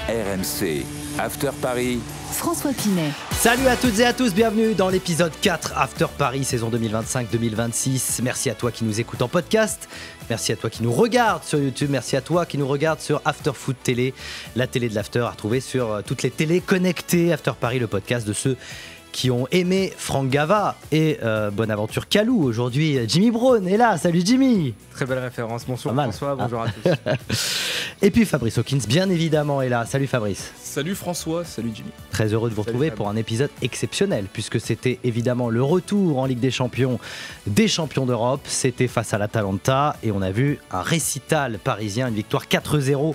RMC, After Paris. François Pinet. Salut à toutes et à tous, bienvenue dans l'épisode 4 After Paris, saison 2025-2026. Merci à toi qui nous écoute en podcast, merci à toi qui nous regarde sur YouTube, merci à toi qui nous regarde sur After Foot Télé, la télé de l'After à retrouver sur toutes les télés connectées. After Paris, le podcast de ceux qui ont aimé Franck Gava et Bonaventure Calou. Aujourd'hui, Jimmy Brown est là. Salut Jimmy. Très belle référence. Bonsoir François, bonjour à tous. Et puis Fabrice Hawkins, bien évidemment, est là. Salut Fabrice. Salut François, salut Jimmy. Très heureux de vous retrouver pour un épisode exceptionnel, puisque c'était évidemment le retour en Ligue des Champions d'Europe. C'était face à l'Atalanta et on a vu un récital parisien, une victoire 4-0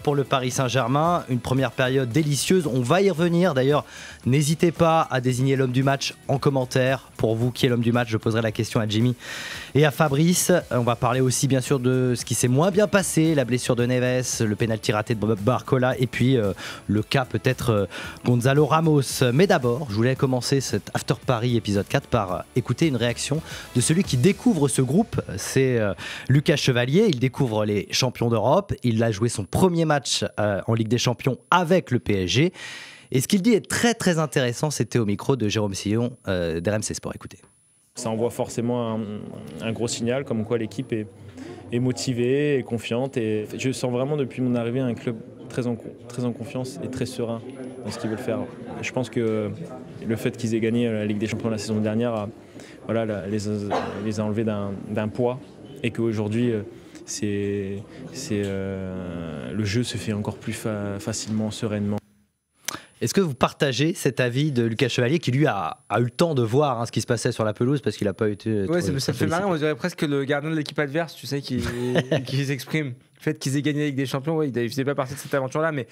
pour le Paris Saint-Germain. Une première période délicieuse. On va y revenir. D'ailleurs, n'hésitez pas à désigner l'homme du match en commentaire. Pour vous, qui est l'homme du match? Je poserai la question à Jimmy et à Fabrice. On va parler aussi bien sûr de ce qui s'est moins bien passé, la blessure de Neves, le pénalty raté de Bob Barcola et puis le cas peut-être Gonzalo Ramos. Mais d'abord, je voulais commencer cet After Paris épisode 4 par écouter une réaction de celui qui découvre ce groupe. C'est Lucas Chevalier. Il découvre les champions d'Europe. Il a joué son premier match en Ligue des Champions avec le PSG. Et ce qu'il dit est très très intéressant. C'était au micro de Jérôme Sillon d'RMC Sport. Écoutez. Ça envoie forcément un gros signal comme quoi l'équipe est motivée et confiante. Et je sens vraiment depuis mon arrivée un club très en confiance et très serein dans ce qu'ils veulent faire. Je pense que le fait qu'ils aient gagné la Ligue des Champions la saison dernière les a enlevés d'un poids et qu'aujourd'hui le jeu se fait encore plus facilement, sereinement. Est-ce que vous partagez cet avis de Lucas Chevalier qui lui a eu le temps de voir ce qui se passait sur la pelouse parce qu'il n'a pas été... Ouais, ça me fait marrer, on dirait presque le gardien de l'équipe adverse, tu sais, qui s'exprime. Le fait qu'ils aient gagné la Ligue des Champions, ouais, il ne faisait pas partie de cette aventure-là, mais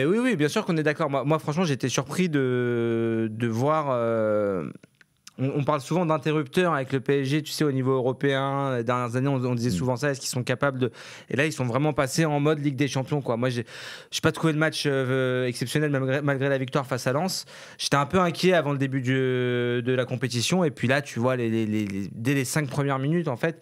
oui, bien sûr qu'on est d'accord. Moi franchement, j'étais surpris de voir... On parle souvent d'interrupteurs avec le PSG, tu sais, au niveau européen. Les dernières années, on disait souvent ça. Est-ce qu'ils sont capables de... Et là, ils sont vraiment passés en mode Ligue des Champions, quoi. Moi, je n'ai pas trouvé le match exceptionnel malgré la victoire face à Lens. J'étais un peu inquiet avant le début de la compétition. Et puis là, tu vois, dès les 5 premières minutes, en fait...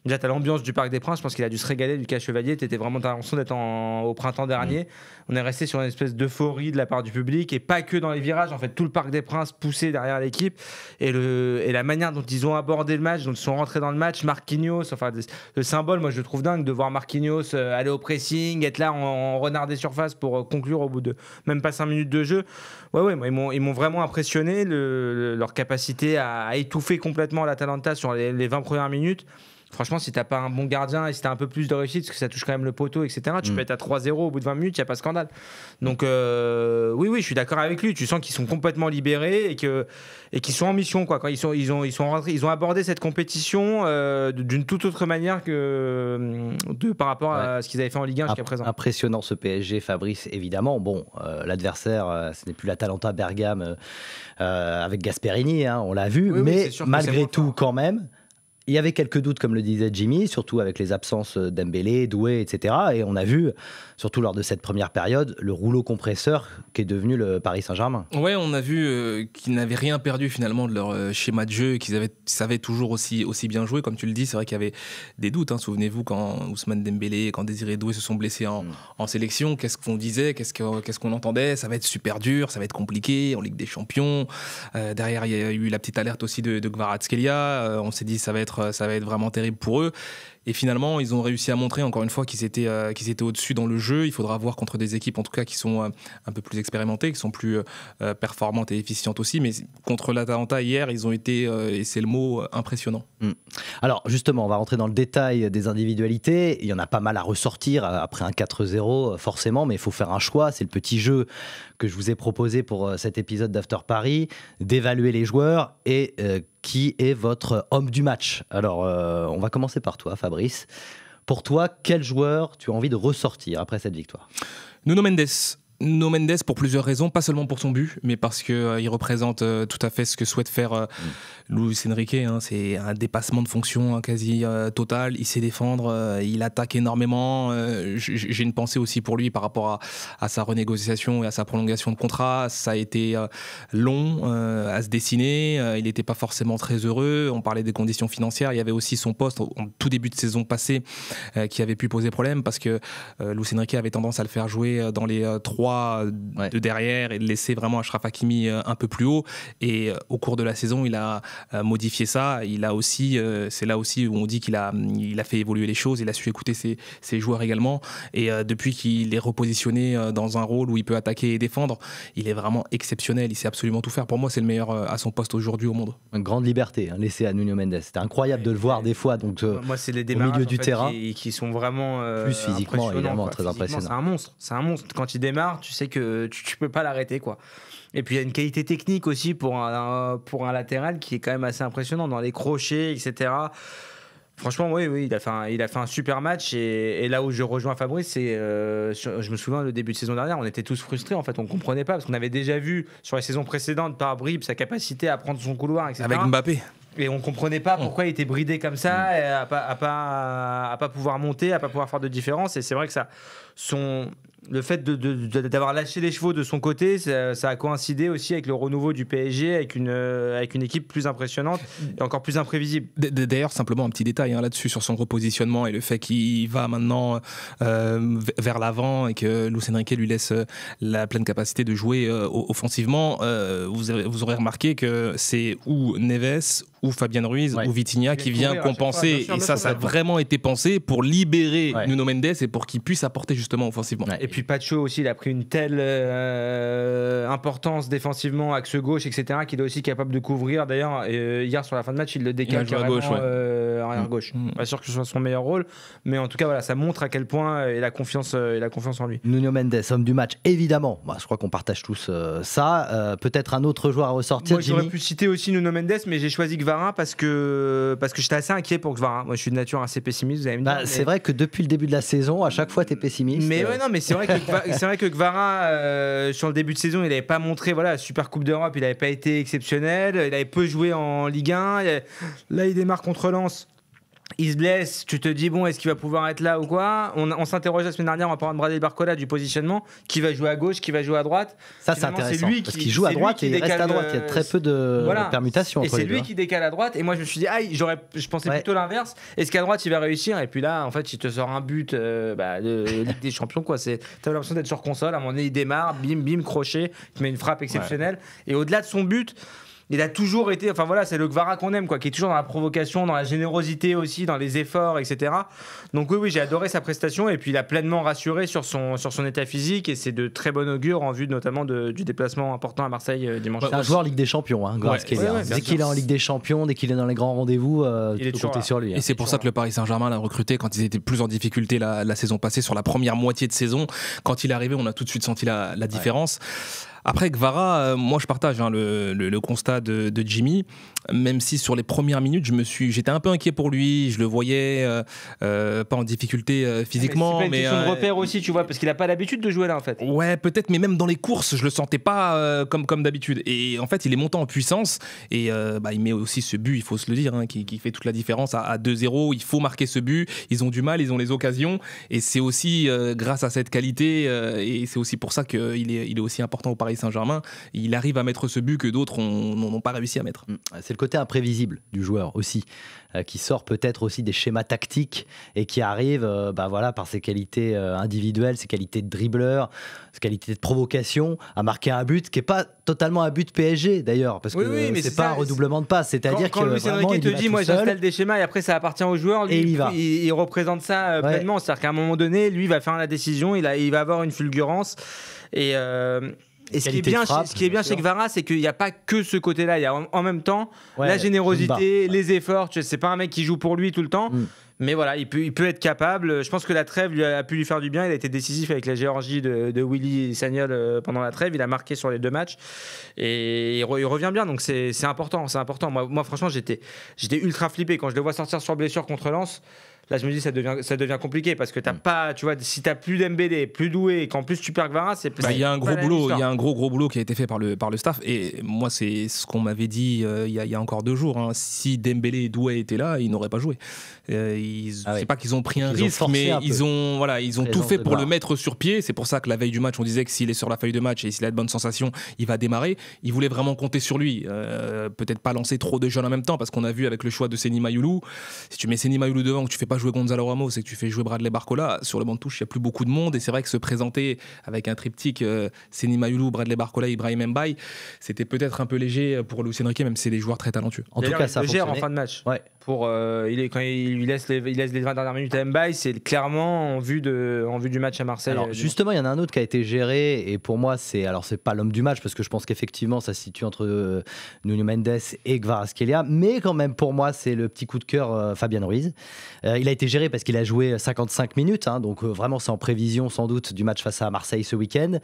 Déjà, tu as l'ambiance du Parc des Princes. Je pense qu'il a dû se régaler, Lucas Chevalier. Tu étais vraiment dans l'impression d'être au printemps dernier. On est resté sur une espèce d'euphorie de la part du public et pas que dans les virages. En fait, tout le Parc des Princes poussé derrière l'équipe. Et la manière dont ils ont abordé le match, dont ils sont rentrés dans le match, Marquinhos, enfin, le symbole, moi, je le trouve dingue de voir Marquinhos aller au pressing, être là en renard des surfaces pour conclure au bout de même pas 5 minutes de jeu. Ouais, moi, ils m'ont vraiment impressionné, leur capacité à étouffer complètement l'Atalanta sur les 20 premières minutes. Franchement, si t'as pas un bon gardien et si t'as un peu plus de réussite, parce que ça touche quand même le poteau, etc., tu peux être à 3-0 au bout de 20 minutes, il n'y a pas de scandale. Donc, oui, je suis d'accord avec lui. Tu sens qu'ils sont complètement libérés et qu'ils sont en mission, quoi. Quand ils sont rentrés, ils ont abordé cette compétition d'une toute autre manière par rapport à ce qu'ils avaient fait en Ligue 1 jusqu'à présent. Impressionnant ce PSG, Fabrice, évidemment. Bon, l'adversaire, ce n'est plus l'Atalanta Bergame avec Gasperini, on l'a vu, mais malgré tout, quand même. Il y avait quelques doutes, comme le disait Jimmy, surtout avec les absences d'Embélé, Doué, etc. Et on a vu, surtout lors de cette première période, le rouleau compresseur qui est devenu le Paris Saint-Germain. Ouais, on a vu qu'ils n'avaient rien perdu finalement de leur schéma de jeu, qu'ils savaient toujours aussi bien jouer, comme tu le dis. C'est vrai qu'il y avait des doutes. Souvenez-vous quand Ousmane Dembélé, quand Désiré Doué se sont blessés en sélection, qu'est-ce qu'on disait, qu'est-ce qu'on entendait? Ça va être super dur, ça va être compliqué en Ligue des Champions. Derrière, il y a eu la petite alerte aussi de Kvaratskhelia. On s'est dit ça va être vraiment terrible pour eux. Et finalement, ils ont réussi à montrer encore une fois qu'ils étaient au-dessus dans le jeu. Il faudra voir contre des équipes en tout cas qui sont un peu plus expérimentées, qui sont plus performantes et efficientes aussi. Mais contre l'Atalanta hier, ils ont été, et c'est le mot, impressionnants. Alors justement, on va rentrer dans le détail des individualités. Il y en a pas mal à ressortir après un 4-0 forcément, mais il faut faire un choix. C'est le petit jeu que je vous ai proposé pour cet épisode d'After Paris, d'évaluer les joueurs et qui est votre homme du match. Alors, on va commencer par toi, Fabrice. Pour toi, quel joueur tu as envie de ressortir après cette victoire? Nuno Mendes. Nuno Mendes pour plusieurs raisons, pas seulement pour son but, mais parce qu'il représente tout à fait ce que souhaite faire Luis Enrique. C'est un dépassement de fonction quasi total. Il sait défendre, il attaque énormément. J'ai une pensée aussi pour lui par rapport à sa renégociation et à sa prolongation de contrat. Ça a été long à se dessiner. Il n'était pas forcément très heureux. On parlait des conditions financières. Il y avait aussi son poste en tout début de saison passée qui avait pu poser problème parce que Luis Enrique avait tendance à le faire jouer dans les 3 de derrière et de laisser vraiment Achraf Hakimi un peu plus haut. Et au cours de la saison, il a modifié ça. Il a aussi, c'est là aussi où on dit qu'il a fait évoluer les choses. Il a su écouter ses joueurs également. Et depuis qu'il est repositionné dans un rôle où il peut attaquer et défendre, il est vraiment exceptionnel. Il sait absolument tout faire. Pour moi, c'est le meilleur à son poste aujourd'hui au monde. Une grande liberté laissée à Nuno Mendes. C'était incroyable de le voir des fois. Donc, moi, c'est les au milieu du terrain, qui sont vraiment plus physiquement, évidemment, très impressionnant. C'est un monstre. Quand il démarre, tu sais que tu peux pas l'arrêter, quoi. Et puis il y a une qualité technique aussi pour un latéral qui est quand même assez impressionnant dans les crochets, etc. Franchement, oui, il a fait un super match. Et là où je rejoins Fabrice, c'est, je me souviens, le début de saison dernière, on était tous frustrés. En fait, on comprenait pas parce qu'on avait déjà vu sur les saisons précédentes par bribes sa capacité à prendre son couloir, etc. Avec Mbappé. Et on comprenait pas pourquoi il était bridé comme ça, et à pas pouvoir monter, à pas pouvoir faire de différence. Et c'est vrai que le fait d'avoir lâché les chevaux de son côté, ça a coïncidé aussi avec le renouveau du PSG, avec une équipe plus impressionnante et encore plus imprévisible. D'ailleurs, simplement un petit détail là-dessus sur son repositionnement et le fait qu'il va maintenant vers l'avant et que Luis Enrique lui laisse la pleine capacité de jouer offensivement. Vous aurez remarqué que c'est ou Neves ou Fabien Ruiz ou Vitinha qui vient compenser. Et ça a vraiment été pensé pour libérer Nuno Mendes et pour qu'il puisse apporter justement offensivement. Et puis Pacho aussi, il a pris une telle importance défensivement, axe gauche, etc., qu'il est aussi capable de couvrir. D'ailleurs, hier sur la fin de match, il le décale à gauche, arrière gauche. Pas sûr que ce soit son meilleur rôle, mais en tout cas, voilà, ça montre à quel point il a confiance en lui. Nuno Mendes, homme du match, évidemment. Je crois qu'on partage tous ça. Peut-être un autre joueur à ressortir. Moi, j'aurais pu citer aussi Nuno Mendes, mais j'ai choisi Gvará parce que j'étais assez inquiet pour Gvará. Moi, je suis de nature assez pessimiste. Vous allez me dire, c'est vrai que depuis le début de la saison, à chaque fois, tu es pessimiste. Mais mais c'est vrai que Gvará, sur le début de saison, il n'avait pas montré, voilà, Super Coupe d'Europe, il n'avait pas été exceptionnel, il avait peu joué en Ligue 1. Là, il démarre contre Lens. Il se blesse, tu te dis bon, est-ce qu'il va pouvoir être là ou quoi? On s'interrogeait la semaine dernière en parlant de Bradley Barcola, du positionnement, qui va jouer à gauche, qui va jouer à droite. Ça, c'est intéressant, parce qu'il joue à droite et il reste à droite. Il y a très peu de permutations entre les deux. Et c'est lui qui décale à droite. Et moi, je me suis dit, je pensais plutôt l'inverse. Est-ce qu'à droite, il va réussir? Et puis là, en fait, il te sort un but de Ligue des Champions, quoi. T'as l'impression d'être sur console. À un moment donné, il démarre, bim, crochet, il te met une frappe exceptionnelle. Et au-delà de son but, il a toujours été, enfin voilà, c'est le Gvará qu'on aime, quoi, qui est toujours dans la provocation, dans la générosité aussi, dans les efforts, etc. Donc oui, j'ai adoré sa prestation et puis il a pleinement rassuré sur son état physique et c'est de très bon augure en vue notamment du déplacement important à Marseille dimanche. C'est un joueur Ligue des Champions, dès qu'il est en Ligue des Champions, dès qu'il est dans les grands rendez-vous, tu peux compter sur lui. Et c'est pour ça que le Paris Saint-Germain l'a recruté quand ils étaient plus en difficulté la saison passée, sur la première moitié de saison. Quand il est arrivé, on a tout de suite senti la différence. Après Gvará, moi je partage le constat de Jimmy, même si sur les premières minutes j'étais un peu inquiet pour lui, je le voyais pas en difficulté physiquement. C'est pas une question de repère aussi, tu vois, parce qu'il a pas l'habitude de jouer là en fait. Ouais, peut-être, mais même dans les courses, je le sentais pas comme d'habitude. Et en fait, il est monté en puissance et il met aussi ce but, il faut se le dire, qui fait toute la différence à 2-0. Il faut marquer ce but. Ils ont du mal, ils ont les occasions, et c'est aussi grâce à cette qualité et c'est aussi pour ça qu'il est aussi important au Paris Saint-Germain. Il arrive à mettre ce but que d'autres n'ont pas réussi à mettre. C'est le côté imprévisible du joueur aussi, qui sort peut-être aussi des schémas tactiques et qui arrive par ses qualités individuelles, ses qualités de dribbleur, ses qualités de provocation, à marquer un but qui n'est pas totalement un but PSG d'ailleurs, parce que mais c'est pas un redoublement de passe, c'est-à-dire que Luis Enrique te dit, moi j'installe des schémas et après ça appartient au joueur, lui, il représente ça pleinement, c'est-à-dire qu'à un moment donné, lui va faire la décision, il va avoir une fulgurance et ce qui est bien chez Gvará, c'est qu'il n'y a pas que ce côté-là. Il y a en même temps la générosité, les efforts. C'est pas un mec qui joue pour lui tout le temps. Mais voilà, il peut être capable. Je pense que la trêve a pu lui faire du bien. Il a été décisif avec la Géorgie de Willy Sagnol pendant la trêve. Il a marqué sur les 2 matchs. Et il revient bien. Donc c'est important. Moi, franchement, j'étais ultra flippé. Quand je le vois sortir sur blessure contre Lens, Là, je me dis ça devient compliqué parce que t'as pas, tu vois, si t'as plus Dembélé, plus Doué, et qu'en plus tu perds Kvara, c'est. Il y a un gros boulot, il y a un gros boulot qui a été fait par le staff. Et moi, c'est ce qu'on m'avait dit il y a encore 2 jours. Hein. Si Dembélé et Doué étaient là, ils n'auraient pas joué. C'est pas qu'ils ont pris un risque, mais ils ont tout fait pour le mettre sur pied. C'est pour ça que la veille du match, on disait que s'il est sur la feuille de match et s'il a de bonnes sensations, il va démarrer. Ils voulaient vraiment compter sur lui. Peut-être pas lancer trop de jeunes en même temps, parce qu'on a vu avec le choix de Seny Mayulu, si tu mets Seny Mayulu devant, que tu fais pas jouer Gonzalo Ramos et que tu fais jouer Bradley Barcola, sur le banc de touche, il n'y a plus beaucoup de monde. Et c'est vrai que se présenter avec un triptyque Seny Mayulu, Bradley Barcola, Ibrahim Mbaye, c'était peut-être un peu léger pour Luis Enrique, même si c'est des joueurs très talentueux. En tout cas, ça a gère en fonctionné. fin de match. Ouais. Quand il laisse les 20 dernières minutes à Mbaye, c'est clairement en vue du match à Marseille. Alors justement, il y en a un autre qui a été géré, et pour moi, c'est pas l'homme du match, parce que je pense qu'effectivement, ça se situe entre Nuno Mendes et Kvaratskhelia, mais quand même, pour moi, c'est le petit coup de cœur Fabian Ruiz. Il a été géré parce qu'il a joué 55 minutes, hein, donc vraiment, c'est en prévision sans doute du match face à Marseille ce week-end.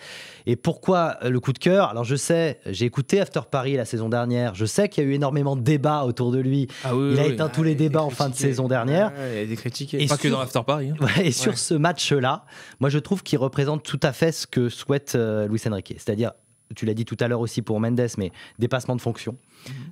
Et pourquoi le coup de cœur ? Alors je sais, j'ai écouté After Paris la saison dernière, je sais qu'il y a eu énormément de débats autour de lui. Il a éteint tous les débats en fin de saison dernière. Il a été critiqué. Et pas que dans After Paris. Hein. Et sur ce match-là, moi je trouve qu'il représente tout à fait ce que souhaite Luis Enrique. C'est-à-dire, tu l'as dit tout à l'heure aussi pour Mendes, mais dépassement de fonction.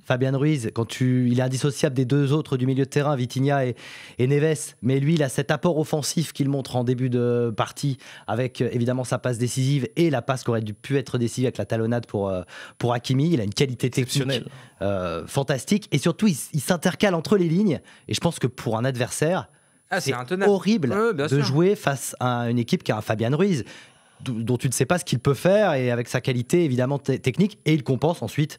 Fabian Ruiz, il est indissociable des 2 autres du milieu de terrain, Vitinha et Neves, mais lui, il a cet apport offensif qu'il montre en début de partie, avec évidemment sa passe décisive et la passe qui aurait pu être décisive avec la talonnade pour Hakimi. Il a une qualité technique fantastique, et surtout, il s'intercale entre les lignes, et je pense que pour un adversaire, c'est horrible de jouer face à une équipe qui a un Fabian Ruiz, dont tu ne sais pas ce qu'il peut faire, et avec sa qualité évidemment technique, et il compense ensuite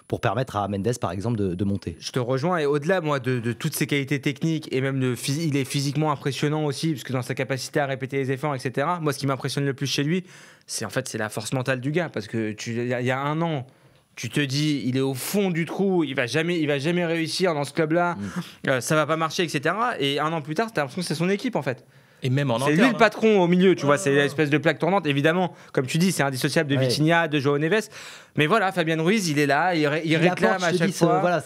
pour permettre à Mendes par exemple de monter. Je te rejoins, et au-delà moi de toutes ses qualités techniques, et même il est physiquement impressionnant aussi, parce que dans sa capacité à répéter les efforts, etc. Moi, ce qui m'impressionne le plus chez lui, c'est la force mentale du gars, parce que il y a un an, tu te dis, il est au fond du trou, il va jamais réussir dans ce club-là, ça va pas marcher, etc. Et un an plus tard, t'as l'impression que c'est son équipe en fait. Et même en c'est lui le patron au milieu, tu vois, c'est l'espèce de plaque tournante. Évidemment, comme tu dis, c'est indissociable de Vitinha, de João Neves. Mais voilà, Fabian Ruiz, il est là, il réclame à chaque fois.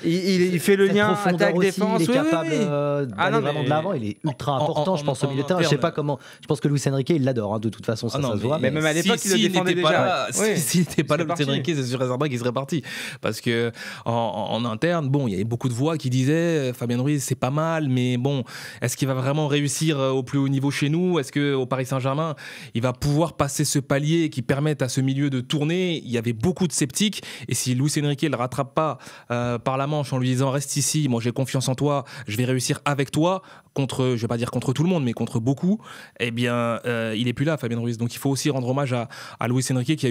Il fait le lien attaque-défense. Il est capable d'aller vraiment de l'avant. Il est ultra important, je pense, au milieu de terrain. Je sais pas comment. Je pense que Luis Enrique, il l'adore. De toute façon, ça se voit. Mais même à l'époque, il le défendait déjà. S'il n'était pas là, Luis Enrique, c'est sûr et certain qu'il serait parti. Parce que en interne, bon, il y avait beaucoup de voix qui disaient Fabian Ruiz, c'est pas mal, mais bon, est-ce qu'il va vraiment réussir au plus haut niveau chez nous? Est-ce qu'au Paris Saint-Germain, il va pouvoir passer ce palier qui permette à ce milieu de tourner? Il y avait beaucoup de sceptiques, et si Luis Enrique ne le rattrape pas par la manche en lui disant reste ici, moi j'ai confiance en toi, je vais réussir avec toi, je vais pas dire contre tout le monde, mais contre beaucoup, eh bien il est plus là, Fabian Ruiz. Donc il faut aussi rendre hommage à Luis Enrique qui a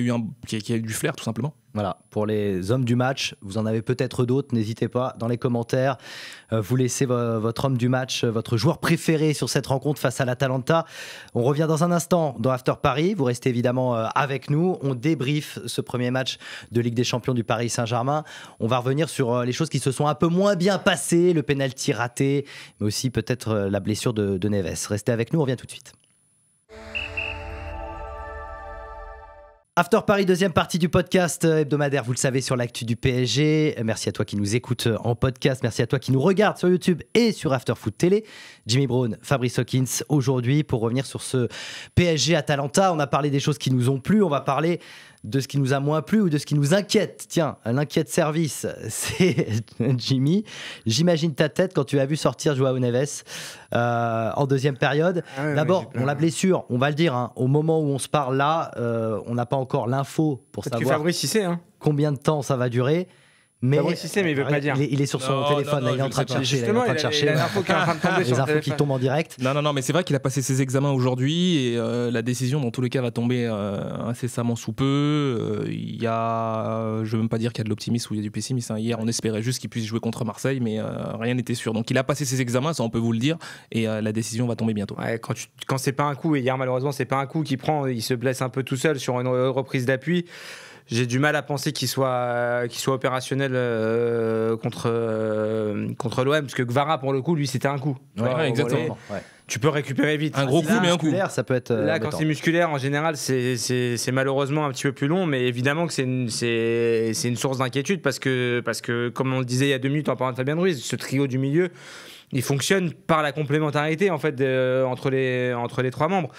eu du flair, tout simplement. Voilà, pour les hommes du match, vous en avez peut-être d'autres, n'hésitez pas dans les commentaires, vous laissez votre homme du match, votre joueur préféré sur cette rencontre face à l'Atalanta. On revient dans un instant dans After Paris, vous restez évidemment avec nous, on débriefe ce premier match de Ligue des Champions du Paris Saint-Germain. On va revenir sur les choses qui se sont un peu moins bien passées, le penalty raté, mais aussi peut-être la blessure de Neves. Restez avec nous, on revient tout de suite. After Paris, deuxième partie du podcast hebdomadaire, vous le savez, sur l'actu du PSG. Merci à toi qui nous écoute en podcast, merci à toi qui nous regarde sur YouTube et sur After Foot Télé. Jimmy Brown, Fabrice Hawkins, aujourd'hui pour revenir sur ce PSG Atalanta. On a parlé des choses qui nous ont plu, on va parler de ce qui nous a moins plu ou de ce qui nous inquiète. Tiens, l'inquiète service, c'est Jimmy. J'imagine ta tête quand tu as vu sortir João Neves en deuxième période. D'abord, la blessure, on va le dire, hein, au moment où on se parle là, on n'a pas encore l'info pour savoir Fabrice, il sait, hein. Combien de temps ça va durer. Mais il veut pas dire. Il est sur son téléphone, il est en train de chercher. Il a l'info qui est en train de tomber sur les infos qui tombent en direct. Non, mais c'est vrai qu'il a passé ses examens aujourd'hui, et la décision, dans tous les cas, va tomber incessamment sous peu. Il y a, je veux même pas dire qu'il y a de l'optimisme ou il y a du pessimisme. Hier, on espérait juste qu'il puisse jouer contre Marseille, mais rien n'était sûr. Donc, il a passé ses examens, ça on peut vous le dire, et la décision va tomber bientôt. Ouais, quand c'est pas un coup, et hier malheureusement c'est pas un coup qu'il prend, il se blesse un peu tout seul sur une reprise d'appui. J'ai du mal à penser qu'il soit opérationnel contre l'OM, parce que Kvara, pour le coup, lui, c'était un coup. Ouais, exactement. tu peux récupérer vite. Un gros coup, mais un coup. Ça peut être Là, quand embêtant. c'est musculaire, en général, c'est malheureusement un petit peu plus long, mais évidemment que c'est une source d'inquiétude parce que, comme on le disait il y a 2 minutes en parlant de Fabien Ruiz, ce trio du milieu, il fonctionne par la complémentarité en fait entre les 3 membres.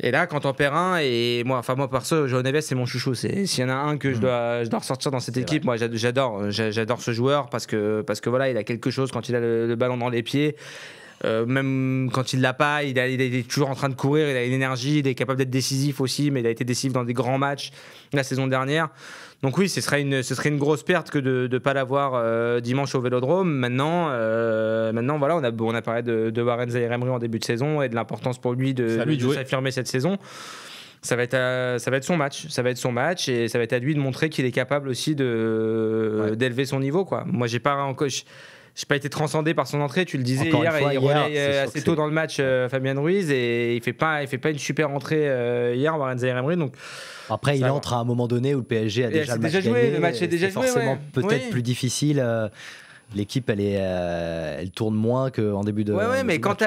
Et là, quand on perd un, et moi perso, João Neves, c'est mon chouchou. S'il y en a un que je dois ressortir dans cette équipe, moi j'adore ce joueur parce que voilà, il a quelque chose quand il a le ballon dans les pieds. Même quand il l'a pas, il est toujours en train de courir, il a une énergie, il est capable d'être décisif aussi, mais il a été décisif dans des grands matchs la saison dernière. Donc oui, ce serait une grosse perte que de ne pas l'avoir dimanche au Vélodrome. Maintenant voilà, on a parlé de Warren Zaïre-Emery en début de saison et de l'importance pour lui de s'affirmer cette saison. Ça va être son match, et ça va être à lui de montrer qu'il est capable aussi d'élever son niveau, quoi. Moi, j'ai pas été transcendé par son entrée, tu le disais il relaie assez tôt dans le match Fabien Ruiz, et il fait pas une super entrée hier, Warren Zaïre-Emery. Donc après, il entre à un moment donné où le PSG a déjà le match gagné. Le match est déjà joué. Forcément, peut-être plus difficile. L'équipe, elle tourne moins qu'en début de. Ouais, mais quand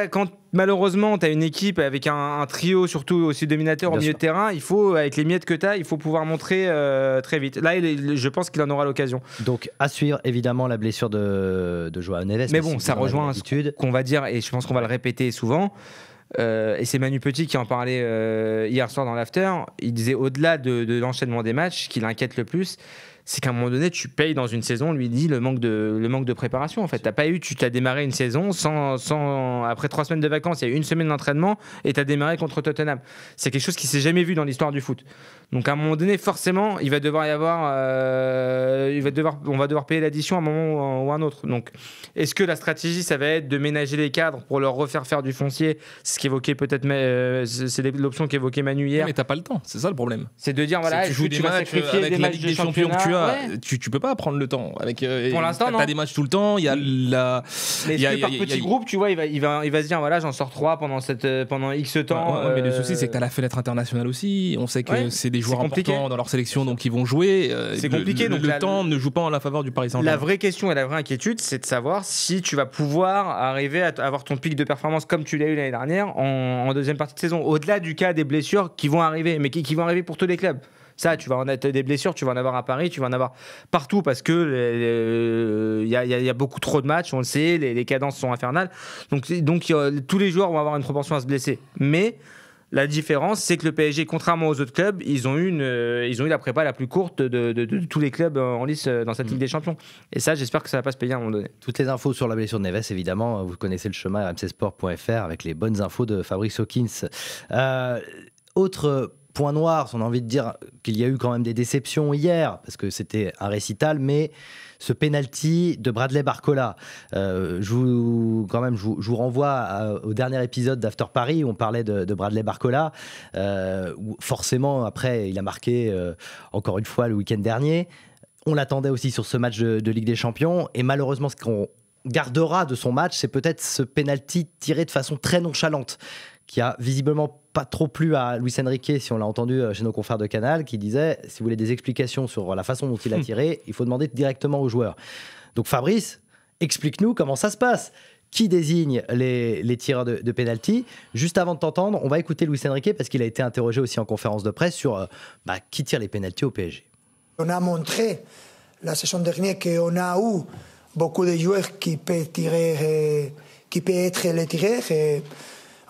malheureusement, tu as une équipe avec un trio surtout aussi dominateur au milieu de terrain, il faut, avec les miettes que tu as, il faut pouvoir montrer très vite. Là, je pense qu'il en aura l'occasion. Donc, à suivre, évidemment, la blessure de João Neves. Mais bon, ça rejoint ce qu'on va dire, et je pense qu'on va le répéter souvent. Et c'est Manu Petit qui en parlait hier soir dans l'after. Il disait, au-delà de l'enchaînement des matchs, ce qui l'inquiète le plus, c'est qu'à un moment donné, tu payes dans une saison, lui dit, le manque de préparation. En fait, tu as démarré une saison après 3 semaines de vacances, il y a eu 1 semaine d'entraînement et tu as démarré contre Tottenham. C'est quelque chose qui s'est jamais vu dans l'histoire du foot. Donc à un moment donné, forcément, il va devoir y avoir, on va devoir payer l'addition à un moment ou à un autre. Donc, est-ce que la stratégie, ça va être de ménager les cadres pour leur refaire faire du foncier, c'est ce qu'évoquait peut-être, c'est l'option qu'évoquait Manu hier. Mais t'as pas le temps, c'est ça le problème. C'est de dire voilà, tu joues des matchs avec la Ligue des Champions que tu as, tu peux pas prendre le temps. Pour l'instant, non. T'as des matchs tout le temps. Il y a la. Mais par petits groupes, tu vois, il va se dire voilà, j'en sors 3 pendant X temps. Mais le souci, c'est que t'as la fenêtre internationale aussi. On sait que c'est des joueurs importants dans leur sélection, donc ils vont jouer. C'est compliqué. Donc le temps ne joue pas en la faveur du Paris Saint-Germain. La vraie question et la vraie inquiétude, c'est de savoir si tu vas pouvoir arriver à avoir ton pic de performance comme tu l'as eu l'année dernière en deuxième partie de saison. Au-delà du cas des blessures qui vont arriver, mais qui vont arriver pour tous les clubs. Ça, tu vas en être des blessures, tu vas en avoir à Paris, tu vas en avoir partout parce que il y a beaucoup trop de matchs, on le sait, les cadences sont infernales. Donc tous les joueurs vont avoir une propension à se blesser. Mais la différence, c'est que le PSG, contrairement aux autres clubs, ils ont eu la prépa la plus courte de tous les clubs en lice dans cette Ligue des Champions. Et ça, j'espère que ça va pas se payer à un moment donné. Toutes les infos sur la blessure de Neves, évidemment, vous connaissez le chemin rmcsport.fr avec les bonnes infos de Fabrice Hawkins. Autre point noir, on a envie de dire qu'il y a eu quand même des déceptions hier, parce que c'était un récital, mais ce penalty de Bradley Barcola, je vous renvoie au dernier épisode d'After Paris où on parlait de Bradley Barcola, où forcément après il a marqué encore une fois le week-end dernier. On l'attendait aussi sur ce match de Ligue des Champions, et malheureusement ce qu'on gardera de son match, c'est peut-être ce penalty tiré de façon très nonchalante, qui a visiblement pas trop plu à Luis Enrique, si on l'a entendu chez nos confrères de Canal, qui disait, si vous voulez des explications sur la façon dont il a tiré, il faut demander directement aux joueurs. Donc Fabrice, explique-nous comment ça se passe. Qui désigne les tireurs de penalty? Juste avant de t'entendre, on va écouter Luis Enrique, parce qu'il a été interrogé aussi en conférence de presse sur qui tire les penaltys au PSG. On a montré la saison dernière qu'on a eu beaucoup de joueurs qui peuvent être les tireurs. Et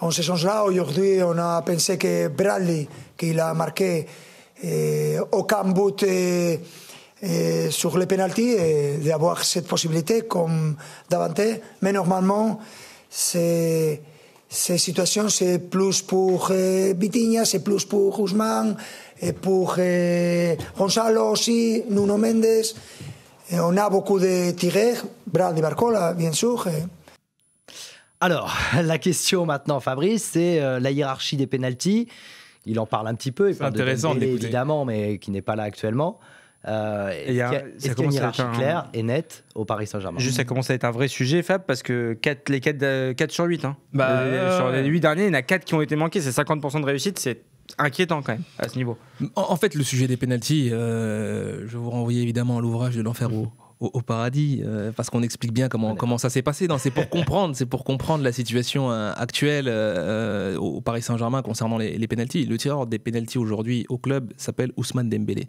en ce sens-là, aujourd'hui, on a pensé que Bradley, qu'il a marqué aucun but sur les pénaltys, d'avoir cette possibilité comme davantage. Mais normalement, ces situations, c'est plus pour Vitinha, c'est plus pour Ousmane, et pour Gonzalo aussi, Nuno Mendes. Et on a beaucoup de tireurs, Bradley Barcola, bien sûr. Alors, la question maintenant, Fabrice, c'est la hiérarchie des pénaltys. Il en parle un petit peu, il parle de Dembélé, évidemment, mais qui n'est pas là actuellement. Est-ce qu'il y a une hiérarchie claire et nette au Paris Saint-Germain? Juste, ça commence à être un vrai sujet, Fab, parce que 4 sur 8. Hein. Sur les 8 derniers, il y en a 4 qui ont été manqués. C'est 50% de réussite, c'est inquiétant quand même à ce niveau. En fait, le sujet des pénaltys, je vais vous renvoyer évidemment à l'ouvrage de l'enfer au paradis, parce qu'on explique bien comment ça s'est passé. Non, c'est pour comprendre la situation actuelle au Paris Saint-Germain concernant les pénaltys. Le tireur des pénaltys aujourd'hui au club s'appelle Ousmane Dembélé.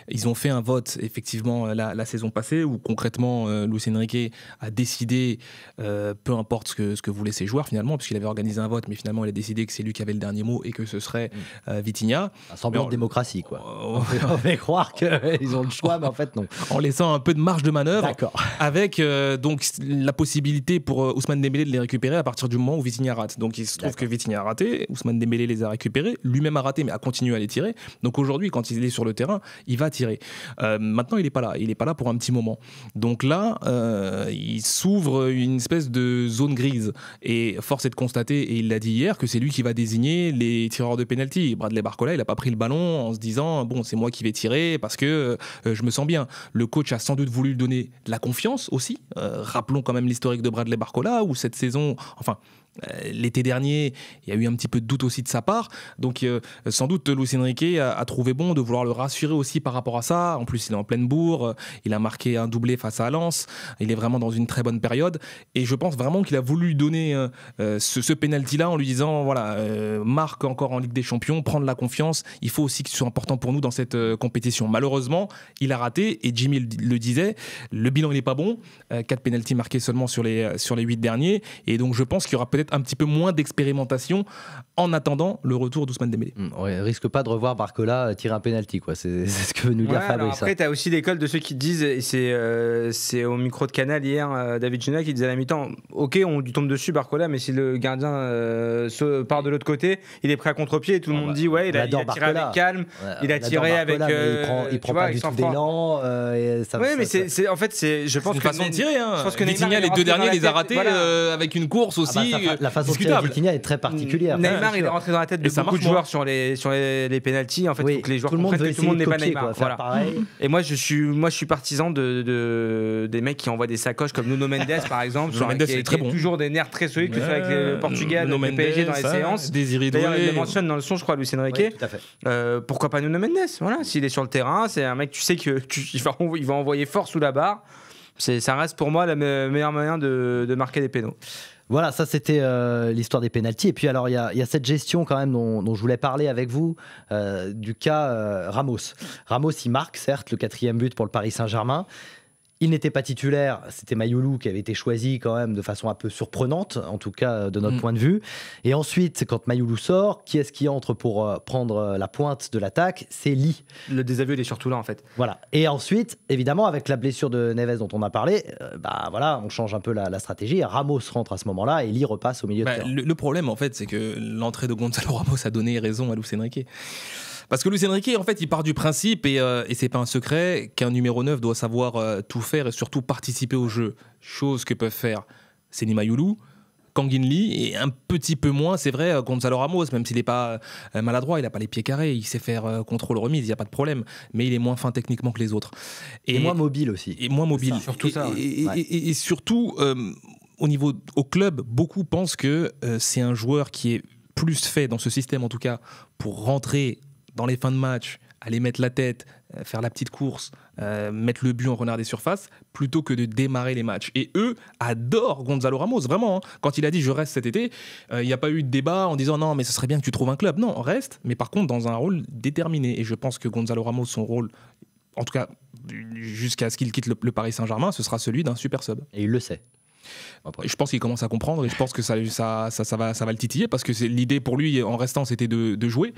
Ils ont fait un vote effectivement la saison passée où concrètement Luis Enrique a décidé, peu importe ce que voulaient ses joueurs finalement, puisqu'il avait organisé un vote, mais finalement il a décidé que c'est lui qui avait le dernier mot et que ce serait Vitinha. Un semblant de démocratie, quoi. On fait croire qu'ils ont le choix, mais en fait non. En laissant un peu de marge de manœuvre, avec donc la possibilité pour Ousmane Dembélé de les récupérer à partir du moment où Vitinha rate. Donc il se trouve que Vitinha a raté, Ousmane Dembélé les a récupérés, lui-même a raté mais a continué à les tirer. Donc aujourd'hui, quand il est sur le terrain, il va tirer. Maintenant, il n'est pas là pour un petit moment. Donc là, il s'ouvre une espèce de zone grise. Et force est de constater, et il l'a dit hier, que c'est lui qui va désigner les tireurs de pénalty. Bradley Barcola, il n'a pas pris le ballon en se disant bon, c'est moi qui vais tirer parce que je me sens bien. Le coach a sans doute voulu lui donner de la confiance aussi. Rappelons quand même l'historique de Bradley Barcola, où cette saison, l'été dernier, il y a eu un petit peu de doute aussi de sa part. Donc sans doute Luis Enrique a trouvé bon de vouloir le rassurer aussi par rapport à ça. En plus, il est en pleine bourre, il a marqué un doublé face à Lens, il est vraiment dans une très bonne période. Et je pense vraiment qu'il a voulu lui donner ce penalty-là en lui disant voilà, marque encore en Ligue des Champions, prendre la confiance, il faut aussi que ce soit important pour nous dans cette compétition. Malheureusement, il a raté, et Jimmy le disait, le bilan il n'est pas bon, 4 pénaltys marqués seulement sur les 8 derniers, et donc je pense qu'il y aura peut-être un petit peu moins d'expérimentation en attendant le retour d'Ousmane Dembélé. Ouais, risque pas de revoir Barcola tirer un penalty, quoi. C'est ce que veut nous dire Fabrice. Après, tu as aussi l'école de ceux qui disent, et c'est au micro de Canal hier, David Ginola qui disait à la mi-temps, ok, on lui tombe dessus Barcola, mais si le gardien part de l'autre côté, il est prêt à contre-pied, et tout le monde dit ouais, il a tiré avec calme, il a tiré avec il prend pas du tout d'élan. Oui, mais c'est en fait, je pense une que façon de tirer. Je pense que Vitinha, les 2 derniers, les a ratés avec une course aussi. La façon de tirer Vitinha est très particulière. Neymar, il est rentré dans la tête de beaucoup de joueurs sur les pénaltys. En fait, il faut que les joueurs comprennent que tout le monde n'est pas Neymar. Et moi, je suis partisan des mecs qui envoient des sacoches comme Nuno Mendes, par exemple, qui a toujours des nerfs très solides, que ce soit avec le Portugal, le PSG dans les séances. D'ailleurs, il le mentionne dans le son, je crois, Luis Enrique. Pourquoi pas Nuno Mendes? Voilà, s'il est sur le terrain, c'est un mec, tu sais qu'il va envoyer fort sous la barre. Ça reste pour moi le meilleur moyen de marquer des pénaux. Voilà, ça c'était l'histoire des pénaltys. Et puis alors il y a cette gestion quand même dont je voulais parler avec vous, du cas Ramos. Ramos, il marque certes le 4e but pour le Paris Saint-Germain. Il n'était pas titulaire, c'était Mayoulou qui avait été choisi quand même de façon un peu surprenante, en tout cas de notre point de vue. Et ensuite, quand Mayoulou sort, qui est-ce qui entre pour prendre la pointe de l'attaque? C'est Ly. Le désaveu, il est surtout là en fait. Voilà. Et ensuite, évidemment, avec la blessure de Neves dont on a parlé, voilà, on change un peu la stratégie. Ramos rentre à ce moment-là et Ly repasse au milieu de terrain. Le problème en fait, c'est que l'entrée de Gonzalo Ramos a donné raison à Luis Enrique. Parce que Luis Enrique, en fait, il part du principe, et c'est pas un secret, qu'un numéro 9 doit savoir tout faire et surtout participer au jeu. Chose que peuvent faire Seny Mayoulou, Kangin Lee, et un petit peu moins, c'est vrai, Gonzalo Ramos, même s'il n'est pas maladroit, il n'a pas les pieds carrés, il sait faire contrôle-remise, il n'y a pas de problème, mais il est moins fin techniquement que les autres. Et moins mobile aussi. Et moins mobile. Surtout ça. Et surtout, au club, beaucoup pensent que c'est un joueur qui est plus fait, dans ce système en tout cas, pour rentrer dans les fins de match, aller mettre la tête, faire la petite course, mettre le but en renard des surfaces, plutôt que de démarrer les matchs. Et eux adorent Gonzalo Ramos, vraiment. Quand il a dit « je reste cet été », il n'y a pas eu de débat en disant « non, mais ce serait bien que tu trouves un club ». Non, reste, mais par contre dans un rôle déterminé. Et je pense que Gonzalo Ramos, son rôle, en tout cas jusqu'à ce qu'il quitte le Paris Saint-Germain, ce sera celui d'un super sub. Et il le sait. Après, je pense qu'il commence à comprendre, et je pense que ça va le titiller, parce que l'idée pour lui en restant, c'était de jouer.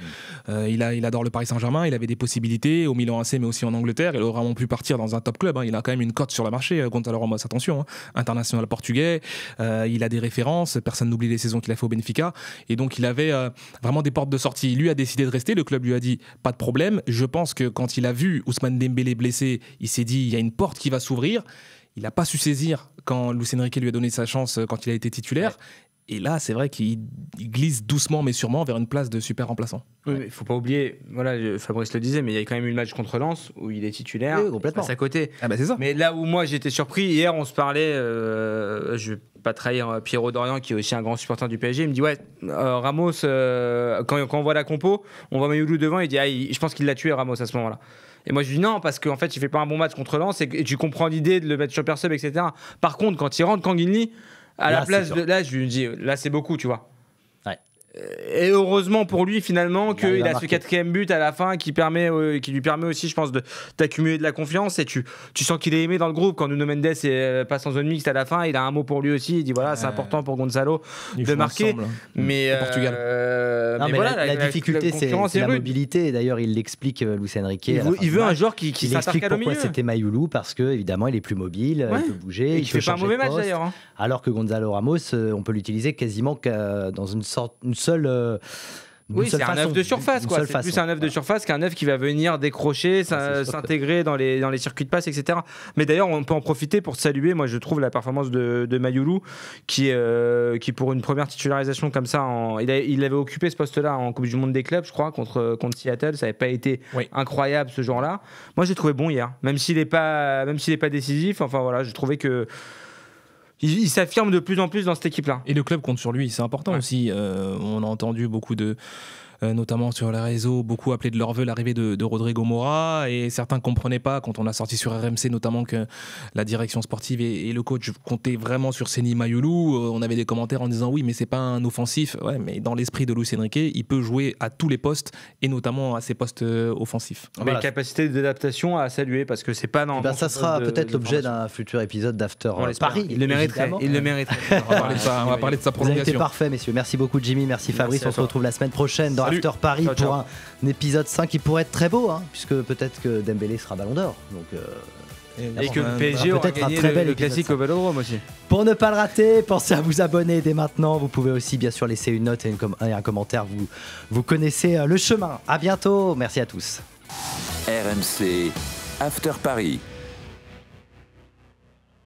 Il adore le Paris Saint-Germain, il avait des possibilités au Milan AC mais aussi en Angleterre, il aurait vraiment pu partir dans un top club. Il a quand même une cote sur le marché, Gonzalo Ramos, attention, international portugais, il a des références, personne n'oublie les saisons qu'il a fait au Benfica, et donc il avait vraiment des portes de sortie. Lui a décidé de rester, le club lui a dit pas de problème. Je pense que quand il a vu Ousmane Dembélé blessé, il s'est dit il y a une porte qui va s'ouvrir. Il n'a pas su saisir quand Luis Enrique lui a donné sa chance quand il a été titulaire. Ouais. Et là, c'est vrai qu'il glisse doucement mais sûrement vers une place de super remplaçant. Oui, mais il ne faut pas oublier, voilà, Fabrice le disait, mais il y a quand même eu le match contre Lens où il est titulaire, oui, complètement. il passe à côté. Ah bah c'est ça. Mais là où moi j'étais surpris, hier on se parlait, je ne vais pas trahir Pierrot Dorian, qui est aussi un grand supporter du PSG. Il me dit ouais, Ramos, quand on voit la compo, on voit Mayoulou devant, il dit je pense qu'il l'a tué Ramos à ce moment-là. Et moi je lui dis non, parce qu'en fait il fait pas un bon match contre Lens et tu comprends l'idée de le mettre sur super sub, etc. Par contre, quand il rentre Kanguinli à la place de là, je lui dis là c'est beaucoup, tu vois. Et heureusement pour lui finalement qu'il a ce 4e but à la fin qui lui permet aussi, je pense, d'accumuler de la confiance, et tu sens qu'il est aimé dans le groupe. Quand Nuno Mendes passe en zone mixte à la fin, il a un mot pour lui aussi, il dit voilà, c'est important pour Gonzalo de marquer, mais Portugal. Mais voilà, la difficulté c'est la mobilité, et d'ailleurs il l'explique, Luis Enrique, il veut un joueur qui s'intercale au milieu. Pourquoi c'était Mayoulou, parce que évidemment il est plus mobile, il peut bouger, il fait pas un mauvais match d'ailleurs, hein. Alors que Gonzalo Ramos, on peut l'utiliser quasiment dans une seule oui, c'est un œuf de surface, quoi. C'est plus un œuf de surface qu'un œuf qui va venir décrocher, s'intégrer dans les circuits de passe, etc. Mais d'ailleurs, on peut en profiter pour saluer, moi je trouve, la performance de Mayoulou, qui pour une première titularisation comme ça, il avait occupé ce poste-là en Coupe du Monde des clubs, je crois, contre Seattle. Ça n'avait pas été incroyable ce jour-là. Moi, j'ai trouvé bon hier, même s'il n'est pas décisif. Enfin voilà, j'ai trouvé que il s'affirme de plus en plus dans cette équipe-là. Et le club compte sur lui, c'est important aussi. On a entendu beaucoup notamment sur les réseaux, beaucoup appelé de leur vœu l'arrivée de Rodrigo Mora, et certains ne comprenaient pas quand on a sorti sur RMC notamment que la direction sportive et le coach comptaient vraiment sur Seny Mayoulou. On avait des commentaires en disant oui, mais c'est pas un offensif. Ouais, mais dans l'esprit de Luis Enrique, il peut jouer à tous les postes et notamment à ses postes offensifs. Avec capacité d'adaptation à saluer, parce que c'est pas dans. Ça sera peut-être l'objet d'un futur épisode d'After Paris. Il le mériterait. On va parler de sa prolongation. Vous avez été parfait, messieurs. Merci beaucoup, Jimmy. Merci Fabrice. On se retrouve la semaine prochaine dans After Paris pour un épisode 5 qui pourrait être très beau, puisque peut-être que Dembélé sera Ballon d'Or. Donc, et que le PSG aura gagné le classique au Vélodrome aussi. Pour ne pas le rater, pensez à vous abonner dès maintenant. Vous pouvez aussi bien sûr laisser une note et un commentaire. Vous connaissez le chemin. À bientôt. Merci à tous. RMC After Paris.